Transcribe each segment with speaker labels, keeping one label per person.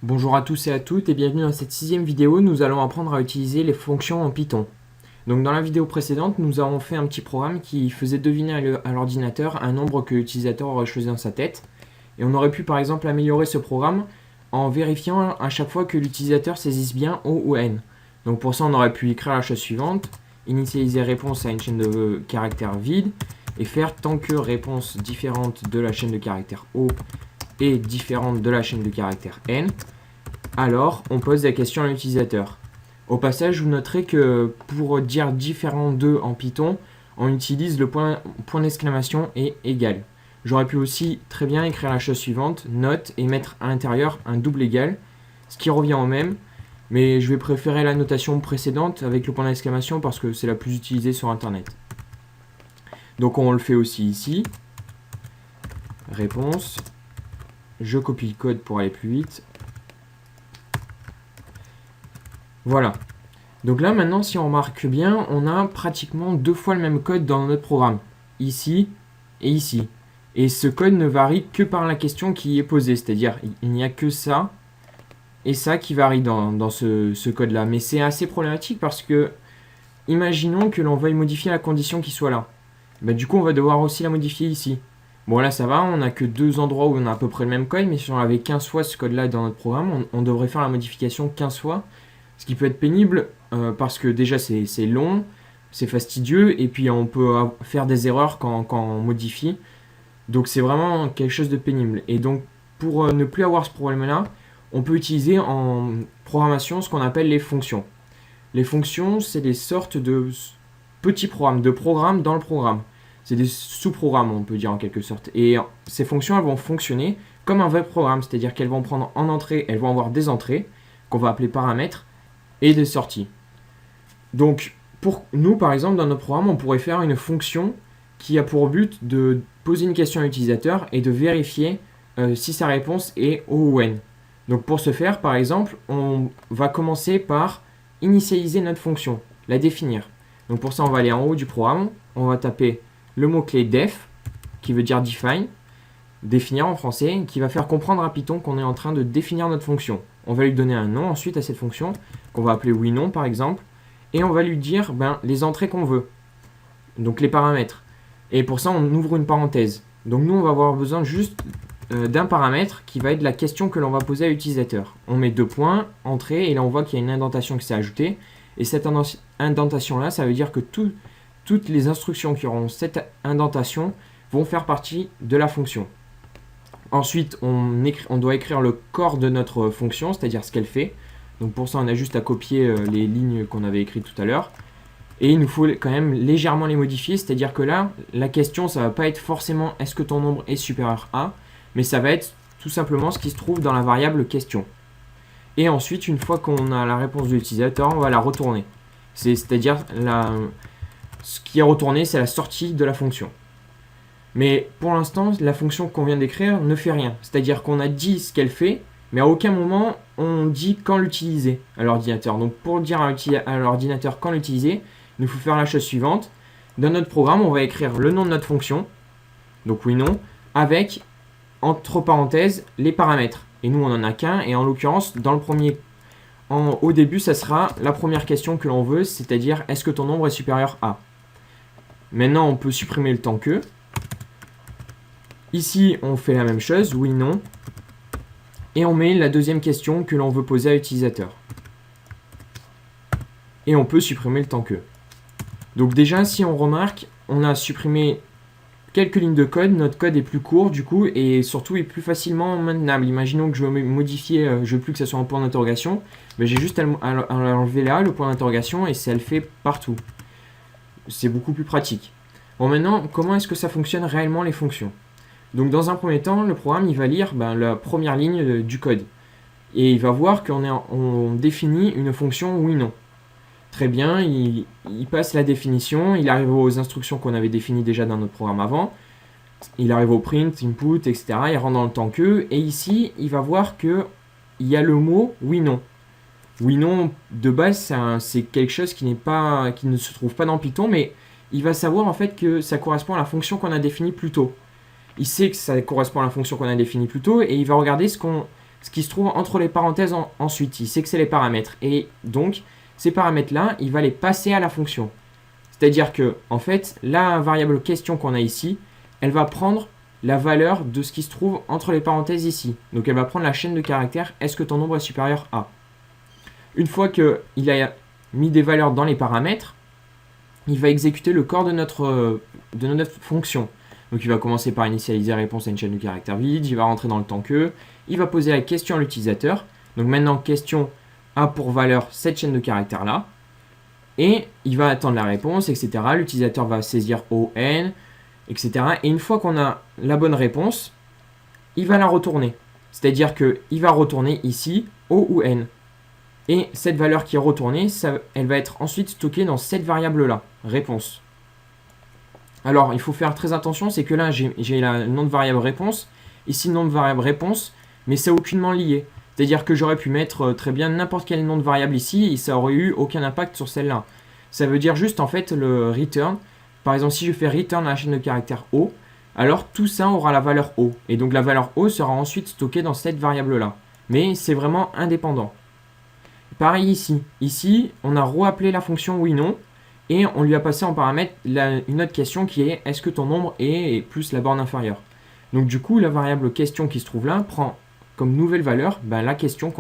Speaker 1: Bonjour à tous et à toutes et bienvenue dans cette 6e vidéo. Nous allons apprendre à utiliser les fonctions en Python. Donc dans la vidéo précédente, nous avons fait un petit programme qui faisait deviner à l'ordinateur un nombre que l'utilisateur aurait choisi dans sa tête. Et on aurait pu par exemple améliorer ce programme en vérifiant à chaque fois que l'utilisateur saisisse bien O ou N. Donc pour ça, on aurait pu écrire la chose suivante: initialiser réponse à une chaîne de caractères vide et faire tant que réponse différente de la chaîne de caractères O est différente de la chaîne de caractères N, alors on pose la question à l'utilisateur. Au passage, vous noterez que pour dire différent de en Python, on utilise le point d'exclamation et égal. J'aurais pu aussi très bien écrire la chose suivante, note, et mettre à l'intérieur un double égal, ce qui revient au même, mais je vais préférer la notation précédente avec le point d'exclamation parce que c'est la plus utilisée sur Internet. Donc on le fait aussi ici. Réponse. Je copie le code pour aller plus vite. Voilà. Donc là, maintenant, si on remarque bien, on a pratiquement 2 fois le même code dans notre programme. Ici et ici. Et ce code ne varie que par la question qui est posée. C'est-à-dire, il n'y a que ça et ça qui varie dans ce code-là. Mais c'est assez problématique parce que, imaginons que l'on veuille modifier la condition qui soit là. Ben, du coup, on va devoir aussi la modifier ici. Bon, là, ça va, on n'a que 2 endroits où on a à peu près le même code, mais si on avait 15 fois ce code-là dans notre programme, on devrait faire la modification 15 fois, ce qui peut être pénible parce que déjà, c'est long, c'est fastidieux, et puis on peut faire des erreurs quand on modifie. Donc, c'est vraiment quelque chose de pénible. Et donc, pour ne plus avoir ce problème-là, on peut utiliser en programmation ce qu'on appelle les fonctions. Les fonctions, c'est des sortes de petits programmes, de programmes dans le programme. C'est des sous-programmes, on peut dire en quelque sorte. Et ces fonctions, elles vont fonctionner comme un vrai programme, c'est-à-dire qu'elles vont prendre en entrée, elles vont avoir des entrées, qu'on va appeler paramètres, et des sorties. Donc, pour nous, par exemple, dans notre programme, on pourrait faire une fonction qui a pour but de poser une question à l'utilisateur et de vérifier si sa réponse est O ou N. Donc, pour ce faire, par exemple, on va commencer par initialiser notre fonction, la définir. Donc, pour ça, on va aller en haut du programme, on va taper le mot-clé def, qui veut dire define, définir en français, qui va faire comprendre à Python qu'on est en train de définir notre fonction. On va lui donner un nom ensuite à cette fonction, qu'on va appeler oui/non par exemple, et on va lui dire les entrées qu'on veut, donc les paramètres. Et pour ça, on ouvre une parenthèse. Donc nous, on va avoir besoin juste d'un paramètre qui va être la question que l'on va poser à l'utilisateur. On met 2 points, entrée, et là on voit qu'il y a une indentation qui s'est ajoutée, et cette indentation-là, ça veut dire que toutes les instructions qui auront cette indentation vont faire partie de la fonction. Ensuite, on doit écrire le corps de notre fonction, c'est-à-dire ce qu'elle fait. Donc pour ça, on a juste à copier les lignes qu'on avait écrites tout à l'heure. Et il nous faut quand même légèrement les modifier, c'est-à-dire que là, la question, ça ne va pas être forcément est-ce que ton nombre est supérieur à, mais ça va être tout simplement ce qui se trouve dans la variable question. Et ensuite, une fois qu'on a la réponse de l'utilisateur, on va la retourner. C'est-à-dire ce qui est retourné, c'est la sortie de la fonction. Mais pour l'instant, la fonction qu'on vient d'écrire ne fait rien. C'est-à-dire qu'on a dit ce qu'elle fait, mais à aucun moment on dit quand l'utiliser à l'ordinateur. Donc pour dire à l'ordinateur quand l'utiliser, il nous faut faire la chose suivante. Dans notre programme, on va écrire le nom de notre fonction, donc oui, non, avec, entre parenthèses, les paramètres. Et nous, on n'en a qu'un, et en l'occurrence, au début, ça sera la première question que l'on veut, c'est-à-dire est-ce que ton nombre est supérieur à. Maintenant, on peut supprimer le tant que. Ici, on fait la même chose, oui, non. Et on met la deuxième question que l'on veut poser à l'utilisateur. Et on peut supprimer le tant que. Donc déjà, si on remarque, on a supprimé quelques lignes de code. Notre code est plus court, du coup, et surtout est plus facilement maintenable. Imaginons que je veux modifier, je veux plus que ça soit un point d'interrogation. Mais j'ai juste à l'enlever là, le point d'interrogation, et ça le fait partout. C'est beaucoup plus pratique. Bon, maintenant, comment est-ce que ça fonctionne réellement les fonctions ? Donc dans un premier temps, le programme il va lire la première ligne du code. Et il va voir qu'on définit une fonction oui/non. Très bien, il passe la définition, il arrive aux instructions qu'on avait définies déjà dans notre programme avant. Il arrive au print, input, etc. Il rentre dans le tant que. Et ici, il va voir qu'il y a le mot oui/non. Oui/non, de base, c'est quelque chose qui ne se trouve pas dans Python, mais il va savoir en fait que ça correspond à la fonction qu'on a définie plus tôt. Il sait que ça correspond à la fonction qu'on a définie plus tôt et il va regarder ce ce qui se trouve entre les parenthèses ensuite. Il sait que c'est les paramètres. Et donc, ces paramètres-là, il va les passer à la fonction. C'est-à-dire que, en fait, la variable question qu'on a ici, elle va prendre la valeur de ce qui se trouve entre les parenthèses ici. Donc, elle va prendre la chaîne de caractères, est-ce que ton nombre est supérieur à. Une fois qu'il a mis des valeurs dans les paramètres, il va exécuter le corps de notre fonction. Donc, il va commencer par initialiser la réponse à une chaîne de caractères vide, il va rentrer dans le temps que, il va poser la question à l'utilisateur. Donc, maintenant, question a pour valeur cette chaîne de caractères-là. Et il va attendre la réponse, etc. L'utilisateur va saisir ON, etc. Et une fois qu'on a la bonne réponse, il va la retourner. C'est-à-dire qu'il va retourner ici O ou N. Et cette valeur qui est retournée, elle va être ensuite stockée dans cette variable-là, réponse. Alors, il faut faire très attention, c'est que là, j'ai le nom de variable réponse, ici le nom de variable réponse, mais c'est aucunement lié. C'est-à-dire que j'aurais pu mettre très bien n'importe quel nom de variable ici et ça aurait eu aucun impact sur celle-là. Ça veut dire juste en fait le return. Par exemple, si je fais return à la chaîne de caractères O, alors tout ça aura la valeur O. Et donc la valeur O sera ensuite stockée dans cette variable-là. Mais c'est vraiment indépendant. Pareil ici. Ici, on a re-appelé la fonction oui/non et on lui a passé en paramètre une autre question qui est est-ce que ton nombre est plus la borne inférieure. Donc du coup, la variable question qui se trouve là prend comme nouvelle valeur la question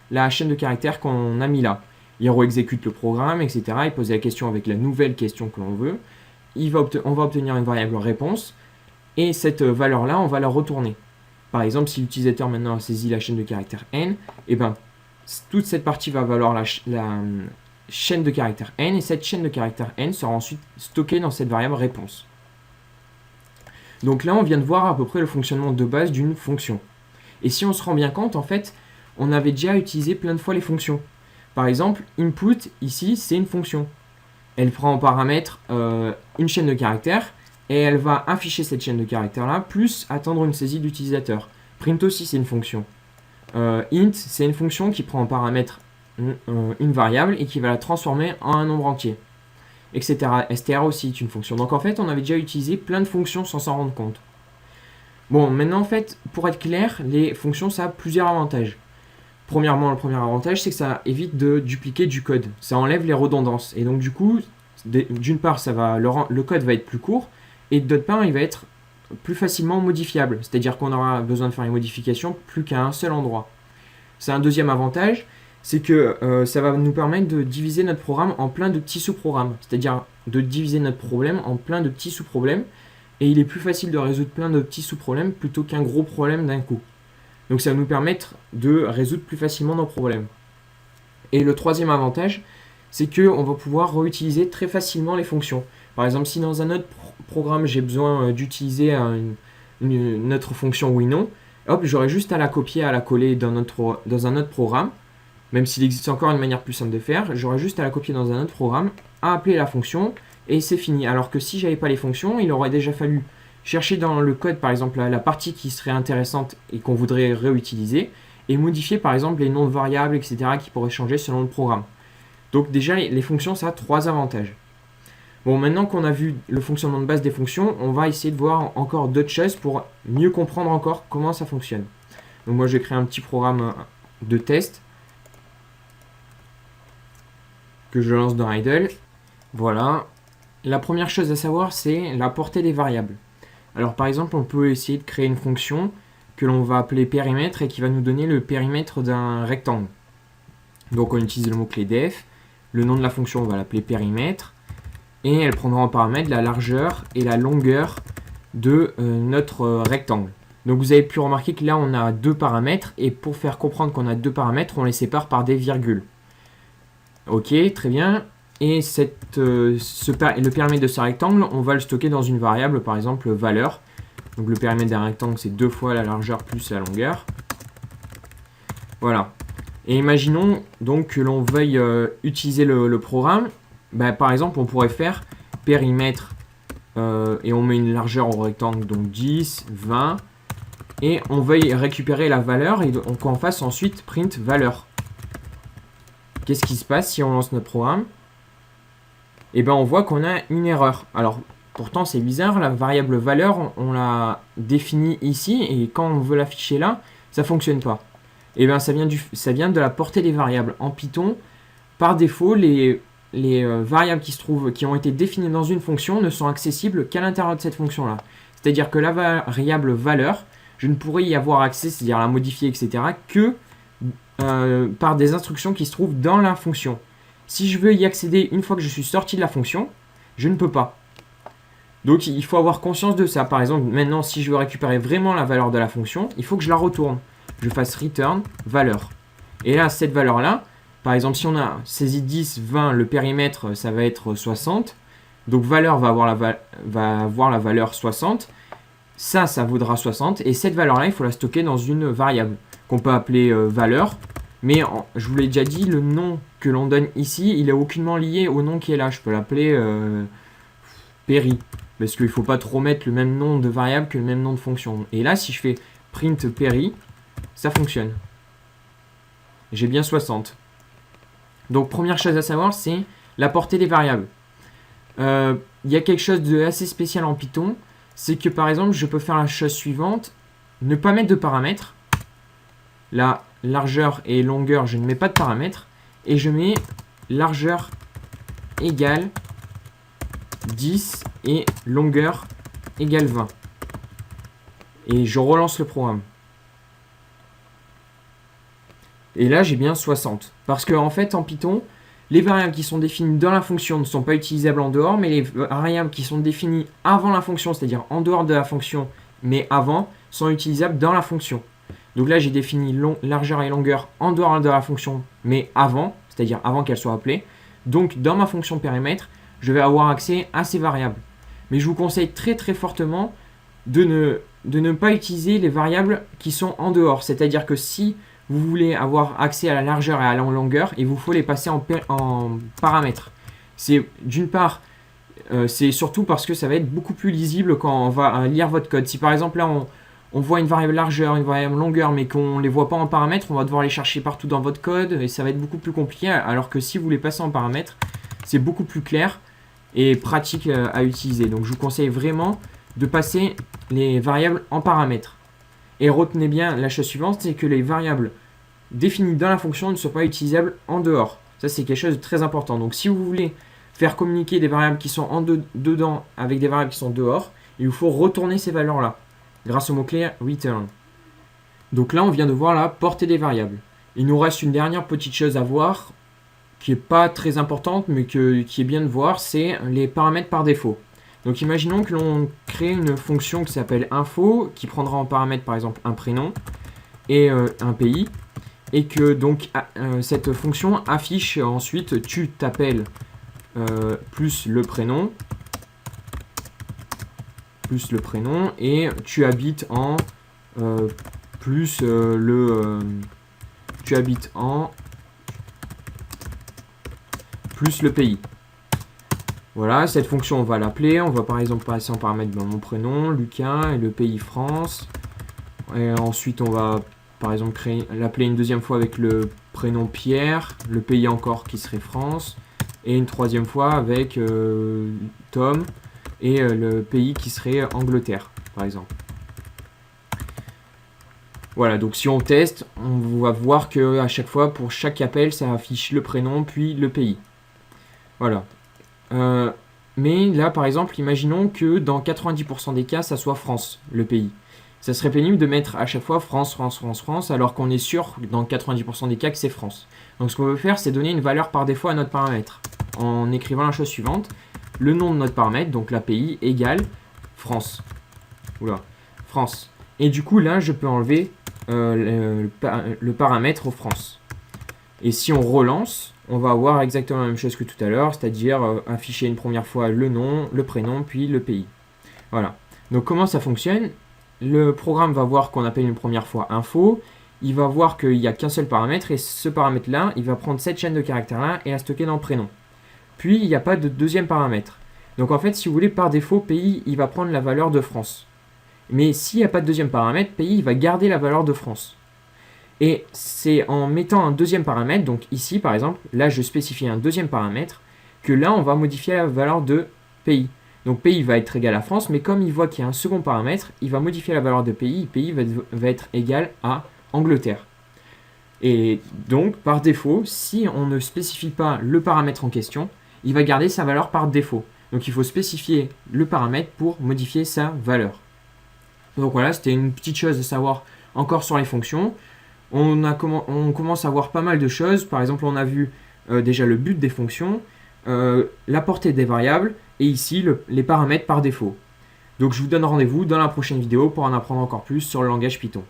Speaker 1: la chaîne de caractères qu'on a mis là. Il re-exécute le programme, etc. Il pose la question avec la nouvelle question que l'on veut. On va obtenir une variable réponse. Et cette valeur-là, on va la retourner. Par exemple, si l'utilisateur maintenant a saisi la chaîne de caractères n, toute cette partie va valoir la chaîne de caractères n. Et cette chaîne de caractères n sera ensuite stockée dans cette variable réponse. Donc là, on vient de voir à peu près le fonctionnement de base d'une fonction. Et si on se rend bien compte, en fait, on avait déjà utilisé plein de fois les fonctions. Par exemple, input, ici, c'est une fonction. Elle prend en paramètre une chaîne de caractères et elle va afficher cette chaîne de caractères-là, plus attendre une saisie d'utilisateur. Print aussi, c'est une fonction. Int, c'est une fonction qui prend en paramètre une variable et qui va la transformer en un nombre entier. Etc. str aussi est une fonction. Donc en fait, on avait déjà utilisé plein de fonctions sans s'en rendre compte. Bon, maintenant, en fait, pour être clair, les fonctions, ça a plusieurs avantages. Premièrement, le premier avantage, c'est que ça évite de dupliquer du code. Ça enlève les redondances. Et donc, du coup, d'une part, le code va être plus court, et d'autre part, il va être plus facilement modifiable. C'est-à-dire qu'on aura besoin de faire une modification plus qu'à un seul endroit. C'est un deuxième avantage, c'est que ça va nous permettre de diviser notre programme en plein de petits sous-programmes. C'est-à-dire de diviser notre problème en plein de petits sous-problèmes. Et il est plus facile de résoudre plein de petits sous-problèmes plutôt qu'un gros problème d'un coup. Donc ça va nous permettre de résoudre plus facilement nos problèmes. Et le troisième avantage, c'est qu'on va pouvoir réutiliser très facilement les fonctions. Par exemple, si dans un autre programme, j'ai besoin d'utiliser notre fonction oui/non, hop, j'aurai juste à la copier, à la coller dans un autre programme. Même s'il existe encore une manière plus simple de faire, j'aurai juste à la copier dans un autre programme, à appeler la fonction, et c'est fini. Alors que si j'avais pas les fonctions, il aurait déjà fallu chercher dans le code, par exemple, la partie qui serait intéressante et qu'on voudrait réutiliser, et modifier, par exemple, les noms de variables, etc., qui pourraient changer selon le programme. Donc déjà, les fonctions, ça a trois avantages. Bon, maintenant qu'on a vu le fonctionnement de base des fonctions, on va essayer de voir encore d'autres choses pour mieux comprendre encore comment ça fonctionne. Donc moi, je vais créer un petit programme de test que je lance dans idle. Voilà. La première chose à savoir, c'est la portée des variables. Alors par exemple, on peut essayer de créer une fonction que l'on va appeler périmètre et qui va nous donner le périmètre d'un rectangle. Donc on utilise le mot-clé def, le nom de la fonction, on va l'appeler périmètre, et elle prendra en paramètre la largeur et la longueur de notre rectangle. Donc vous avez pu remarquer que là on a deux paramètres, et pour faire comprendre qu'on a deux paramètres, on les sépare par des virgules. Ok, très bien. Et le périmètre de ce rectangle, on va le stocker dans une variable, par exemple valeur. Donc le périmètre d'un rectangle, c'est 2 fois la largeur plus la longueur. Voilà. Et imaginons donc que l'on veuille utiliser le programme. Par exemple, on pourrait faire périmètre et on met une largeur au rectangle, donc 10, 20. Et on veuille récupérer la valeur et donc on fasse ensuite print valeur. Qu'est-ce qui se passe si on lance notre programme ? Et on voit qu'on a une erreur. Alors, pourtant, c'est bizarre, la variable valeur, on l'a définie ici, et quand on veut l'afficher là, ça ne fonctionne pas. Et bien ça vient de la portée des variables. En Python, par défaut, les variables qui ont été définies dans une fonction ne sont accessibles qu'à l'intérieur de cette fonction-là. C'est-à-dire que la variable valeur, je ne pourrais y avoir accès, c'est-à-dire la modifier, etc., que par des instructions qui se trouvent dans la fonction. Si je veux y accéder une fois que je suis sorti de la fonction, je ne peux pas. Donc il faut avoir conscience de ça. Par exemple, maintenant, si je veux récupérer vraiment la valeur de la fonction, il faut que je la retourne. Je fasse return valeur. Et là, cette valeur-là, par exemple, si on a saisi 10, 20, le périmètre, ça va être 60. Donc valeur va avoir la valeur 60. Ça vaudra 60. Et cette valeur-là, il faut la stocker dans une variable qu'on peut appeler valeur. Mais je vous l'ai déjà dit, le nom que l'on donne ici, il n'est aucunement lié au nom qui est là. Je peux l'appeler Perry. Parce qu'il ne faut pas trop mettre le même nom de variable que le même nom de fonction. Et là, si je fais print Perry, ça fonctionne. J'ai bien 60. Donc, première chose à savoir, c'est la portée des variables. Il y a quelque chose d'assez spécial en Python. C'est que, par exemple, je peux faire la chose suivante. Ne pas mettre de paramètres. La largeur et longueur, je ne mets pas de paramètres. Et je mets largeur égale 10 et longueur égale 20. Et je relance le programme. Et là, j'ai bien 60. Parce qu'en fait, en Python, les variables qui sont définies dans la fonction ne sont pas utilisables en dehors, mais les variables qui sont définies avant la fonction, c'est-à-dire en dehors de la fonction, mais avant, sont utilisables dans la fonction. Donc là, j'ai défini largeur et longueur en dehors de la fonction, mais avant, c'est-à-dire avant qu'elle soit appelée. Donc, dans ma fonction périmètre, je vais avoir accès à ces variables. Mais je vous conseille très très fortement de ne pas utiliser les variables qui sont en dehors. C'est-à-dire que si vous voulez avoir accès à la largeur et à la longueur, il vous faut les passer en paramètres. C'est d'une part, c'est surtout parce que ça va être beaucoup plus lisible quand on va lire votre code. Si par exemple là on voit une variable largeur, une variable longueur, mais qu'on ne les voit pas en paramètres, on va devoir les chercher partout dans votre code et ça va être beaucoup plus compliqué. Alors que si vous les passez en paramètres, c'est beaucoup plus clair et pratique à utiliser. Donc je vous conseille vraiment de passer les variables en paramètres. Et retenez bien la chose suivante, c'est que les variables définies dans la fonction ne sont pas utilisables en dehors. Ça, c'est quelque chose de très important. Donc, si vous voulez faire communiquer des variables qui sont dedans avec des variables qui sont dehors, il vous faut retourner ces valeurs-là grâce au mot-clé return. Donc là, on vient de voir la portée des variables. Il nous reste une dernière petite chose à voir qui n'est pas très importante, mais qui est bien de voir, c'est les paramètres par défaut. Donc imaginons que l'on crée une fonction qui s'appelle info, qui prendra en paramètre par exemple un prénom et un pays, et que donc cette fonction affiche ensuite tu t'appelles plus le prénom et tu habites en tu habites en plus le pays. Voilà, cette fonction, on va l'appeler. On va par exemple passer en paramètre mon prénom, Lucas, et le pays France. Et ensuite, on va par exemple l'appeler une deuxième fois avec le prénom Pierre, le pays encore qui serait France, et une troisième fois avec Tom, et le pays qui serait Angleterre, par exemple. Voilà, donc si on teste, on va voir qu'à chaque fois, pour chaque appel, ça affiche le prénom, puis le pays. Voilà. Mais là, par exemple, imaginons que dans 90% des cas, ça soit France, le pays. Ça serait pénible de mettre à chaque fois France, France, France, France, alors qu'on est sûr dans 90% des cas que c'est France. Donc ce qu'on veut faire, c'est donner une valeur par défaut à notre paramètre, en écrivant la chose suivante. Le nom de notre paramètre, donc l'API, égale France. Oula, France. Et du coup, là, je peux enlever le paramètre France. Et si on relance, on va avoir exactement la même chose que tout à l'heure, c'est-à-dire afficher une première fois le nom, le prénom, puis le pays. Voilà. Donc comment ça fonctionne? Le programme va voir qu'on appelle une première fois info, il va voir qu'il n'y a qu'un seul paramètre, et ce paramètre-là, il va prendre cette chaîne de caractères-là et la stocker dans le prénom. Puis, il n'y a pas de deuxième paramètre. Donc en fait, si vous voulez, par défaut, pays, il va prendre la valeur de France. Mais s'il n'y a pas de deuxième paramètre, pays, il va garder la valeur de France. Et c'est en mettant un deuxième paramètre, donc ici par exemple, là je spécifie un deuxième paramètre, que là on va modifier la valeur de pays. Donc pays va être égal à France, mais comme il voit qu'il y a un second paramètre, il va modifier la valeur de pays, pays va être égal à Angleterre. Et donc, par défaut, si on ne spécifie pas le paramètre en question, il va garder sa valeur par défaut. Donc il faut spécifier le paramètre pour modifier sa valeur. Donc voilà, c'était une petite chose à savoir encore sur les fonctions. On commence à voir pas mal de choses. Par exemple, on a vu déjà le but des fonctions, la portée des variables, et ici les paramètres par défaut. Donc je vous donne rendez-vous dans la prochaine vidéo pour en apprendre encore plus sur le langage Python.